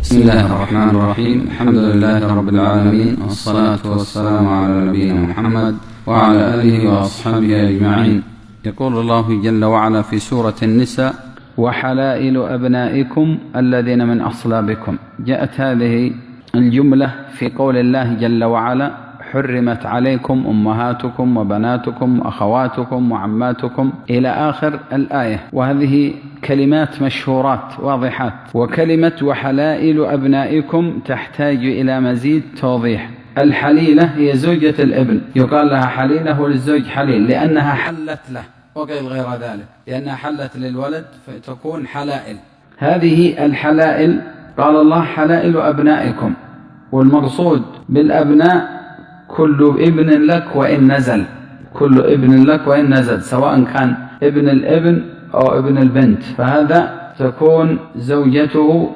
بسم الله الرحمن الرحيم. الحمد لله رب العالمين، والصلاة والسلام على نبينا محمد وعلى آله وأصحابه أجمعين. يقول الله جل وعلا في سورة النساء: وحلائل أبنائكم الذين من أصلابكم. جاءت هذه الجملة في قول الله جل وعلا: حرمت عليكم أمهاتكم وبناتكم وأخواتكم وعماتكم إلى آخر الآية. وهذه كلمات مشهورات واضحات. وكلمة وحلائل أبنائكم تحتاج إلى مزيد توضيح. الحليلة هي زوجة الابن، يقال لها حليلة وللزوج حليل لأنها حلت له، وقيل غير ذلك لأنها حلت للولد فتكون حلائل. هذه الحلائل قال الله حلائل أبنائكم، والمقصود بالأبناء كل ابن لك وإن نزل، كل ابن لك وإن نزل، سواء كان ابن الابن أو ابن البنت، فهذا تكون زوجته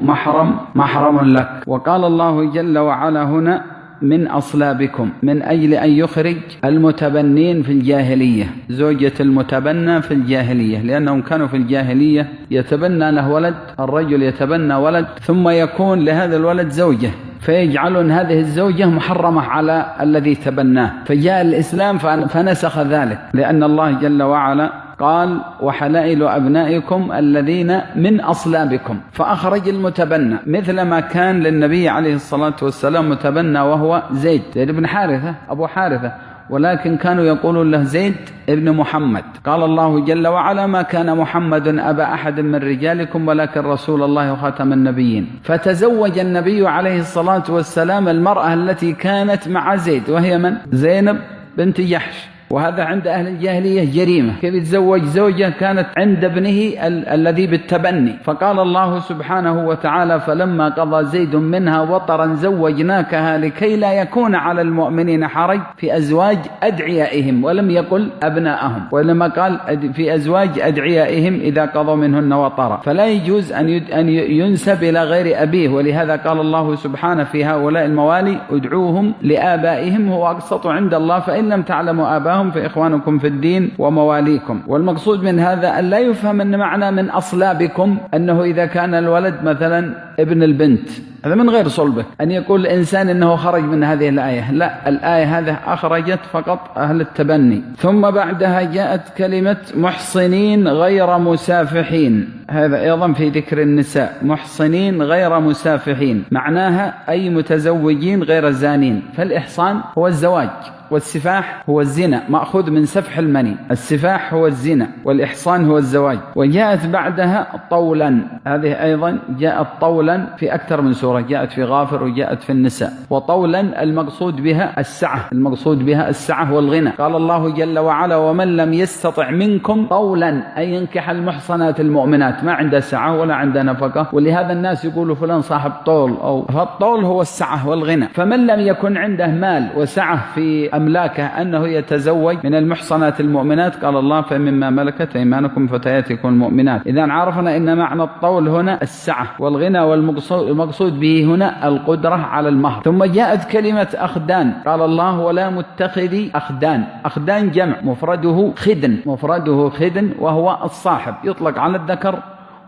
محرم لك. وقال الله جل وعلا هنا من أصلابكم، من أجل أن يخرج المتبنين في الجاهلية، زوجة المتبنى في الجاهلية، لأنهم كانوا في الجاهلية يتبنى له ولد، الرجل يتبنى ولد ثم يكون لهذا الولد زوجة، فيجعلون هذه الزوجة محرمة على الذي تبناه. فجاء الإسلام فنسخ ذلك، لأن الله جل وعلا قال وحلائل أبنائكم الذين من أصلابكم، فأخرج المتبنى، مثل ما كان للنبي عليه الصلاة والسلام متبنى وهو زيد بن حارثة أبو حارثة، ولكن كانوا يقولون له زيد ابن محمد. قال الله جل وعلا: ما كان محمد أبا أحد من رجالكم ولكن رسول الله وخاتم النبيين. فتزوج النبي عليه الصلاة والسلام المرأة التي كانت مع زيد، وهي من؟ زينب بنت جحش. وهذا عند أهل الجاهلية جريمة، كيف يتزوج زوجة كانت عند ابنه الذي بالتبني. فقال الله سبحانه وتعالى: فلما قضى زيد منها وطرا زوجناكها لكي لا يكون على المؤمنين حرج في أزواج أدعيائهم، ولم يقل أبناءهم، وإنما قال في أزواج أدعيائهم إذا قضوا منهن وطرا، فلا يجوز أن ينسب إلى غير أبيه. ولهذا قال الله سبحانه في هؤلاء الموالي: ادعوهم لآبائهم هو أقسط عند الله فإن لم تعلموا آبائهم فإخوانكم في الدين ومواليكم. والمقصود من هذا أن لا يفهم أن معنى من أصلابكم أنه إذا كان الولد مثلا ابن البنت، هذا من غير صلبه، أن يقول الإنسان أنه خرج من هذه الآية، لا، الآية هذه أخرجت فقط أهل التبني. ثم بعدها جاءت كلمة محصنين غير مسافحين، هذا أيضا في ذكر النساء، محصنين غير مسافحين، معناها أي متزوجين غير زانين. فالإحصان هو الزواج، والسفاح هو الزنا، مأخوذ من سفح المني. السفاح هو الزنا والإحصان هو الزواج. وجاءت بعدها طولا، هذه أيضا جاءت طولا في أكثر من سورة، جاءت في غافر وجاءت في النساء. وطولا المقصود بها السعة، المقصود بها السعة والغنى. قال الله جل وعلا: ومن لم يستطع منكم طولا أن ينكح المحصنات المؤمنات، ما عنده سعة ولا عنده نفقة، ولهذا الناس يقولوا فلان صاحب طول، فالطول هو السعة والغنى. فمن لم يكن عنده مال وسعة في أملاكه أنه يتزوج من المحصنات المؤمنات، قال الله: فمما ملكت أيمانكم فتياتكم المؤمنات. إذا عرفنا أن معنى الطول هنا السعة والغنى، والمقصود به هنا القدرة على المهر. ثم جاءت كلمة أخدان، قال الله: ولا متخذي أخدان. أخدان جمع، مفرده خدن، مفرده خدن، وهو الصاحب، يطلق على الذكر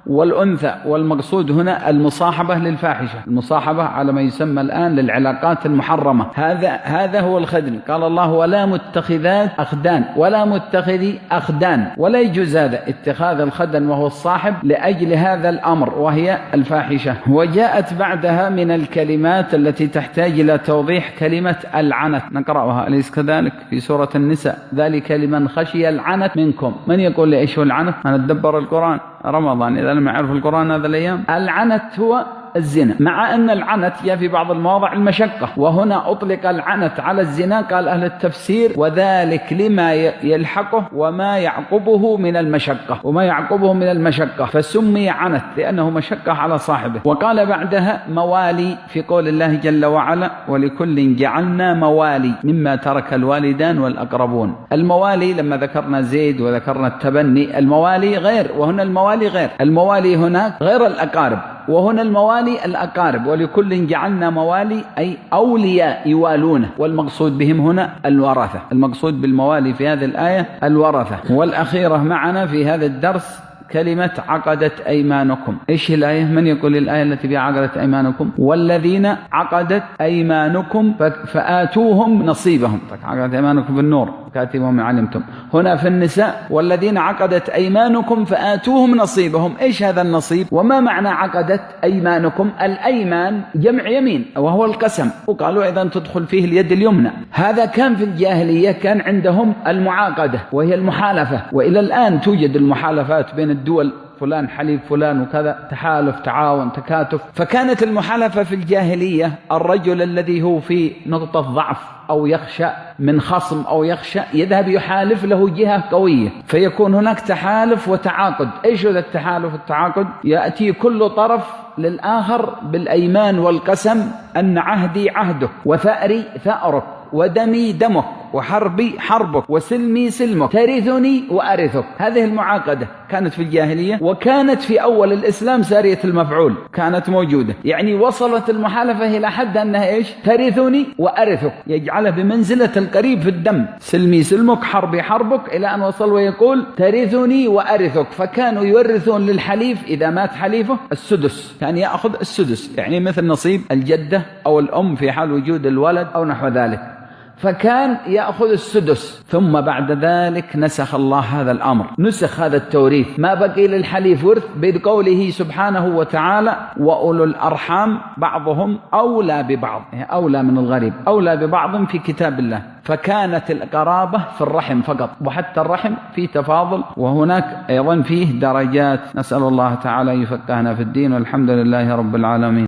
والأنثى. والمقصود هنا المصاحبة للفاحشة، المصاحبة على ما يسمى الآن للعلاقات المحرمة، هذا هو الخدن. قال الله: ولا متخذات أخدان، ولا متخذي أخدان، ولا يجوز هذا اتخاذ الخدن وهو الصاحب لأجل هذا الأمر وهي الفاحشة. وجاءت بعدها من الكلمات التي تحتاج إلى توضيح كلمة العنت، نقرأها أليس كذلك في سورة النساء: ذلك لمن خشي العنت منكم. من يقول لي إيش هو العنت؟ أنا أتدبر القرآن رمضان، إذا لم يعرف القرآن هذا الأيام. العنت هو الزنا، مع أن العنت جاء في بعض المواضع المشقة، وهنا أطلق العنت على الزنا. قال أهل التفسير: وذلك لما يلحقه وما يعقبه من المشقة، وما يعقبه من المشقة، فسمي عنت لأنه مشقة على صاحبه. وقال بعدها موالي في قول الله جل وعلا: ولكل جعلنا موالي مما ترك الوالدان والأقربون. الموالي لما ذكرنا زيد وذكرنا التبني، الموالي غير، وهنا الموالي غير. الموالي هناك غير الأقارب، وهنا الموالي الأقارب. ولكل جعلنا موالي أي أولياء يوالونه، والمقصود بهم هنا الورثة. المقصود بالموالي في هذه الآية الورثة. والأخيرة معنا في هذا الدرس كلمة عقدت أيمانكم. إيش الآية؟ من يقول الآية التي فيها عقدت أيمانكم؟ والذين عقدت أيمانكم فآتوهم نصيبهم. عقدت أيمانكم بالنور كاتبهم علمتم. هنا في النساء والذين عقدت أيمانكم فآتوهم نصيبهم. إيش هذا النصيب؟ وما معنى عقدت أيمانكم؟ الأيمان جمع يمين وهو القسم، وقالوا إذا تدخل فيه اليد اليمنى. هذا كان في الجاهلية، كان عندهم المعاقدة وهي المحالفة، وإلى الآن توجد المحالفات بين الدول، فلان حليف فلان وكذا، تحالف تعاون تكاتف. فكانت المحالفة في الجاهلية الرجل الذي هو في نقطة ضعف أو يخشى من خصم أو يخشى يذهب يحالف له جهة قوية، فيكون هناك تحالف وتعاقد. إيش هذا التحالف والتعاقد؟ يأتي كل طرف للآخر بالأيمان والقسم أن عهدي عهدك وثأري ثأرك ودمي دمك وحربي حربك وسلمي سلمك، ترثني وأرثك. هذه المعاقدة كانت في الجاهلية، وكانت في أول الإسلام سارية المفعول كانت موجودة، يعني وصلت المحالفة إلى حد أنها إيش؟ ترثني وأرثك، يجعلها بمنزلة القريب في الدم، سلمي سلمك حربي حربك، إلى أن وصل ويقول ترثني وأرثك. فكانوا يورثون للحليف إذا مات حليفه السدس، كان يأخذ السدس، يعني مثل نصيب الجدة أو الأم في حال وجود الولد أو نحو ذلك، فكان يأخذ السدس. ثم بعد ذلك نسخ الله هذا الأمر، نسخ هذا التوريث، ما بقي للحليف ورث، بقوله سبحانه وتعالى وأولو الأرحام بعضهم أولى ببعض، أولى من الغريب، أولى ببعض في كتاب الله. فكانت القرابة في الرحم فقط، وحتى الرحم في تفاضل، وهناك أيضا فيه درجات. نسأل الله تعالى يفقهنا في الدين، والحمد لله رب العالمين.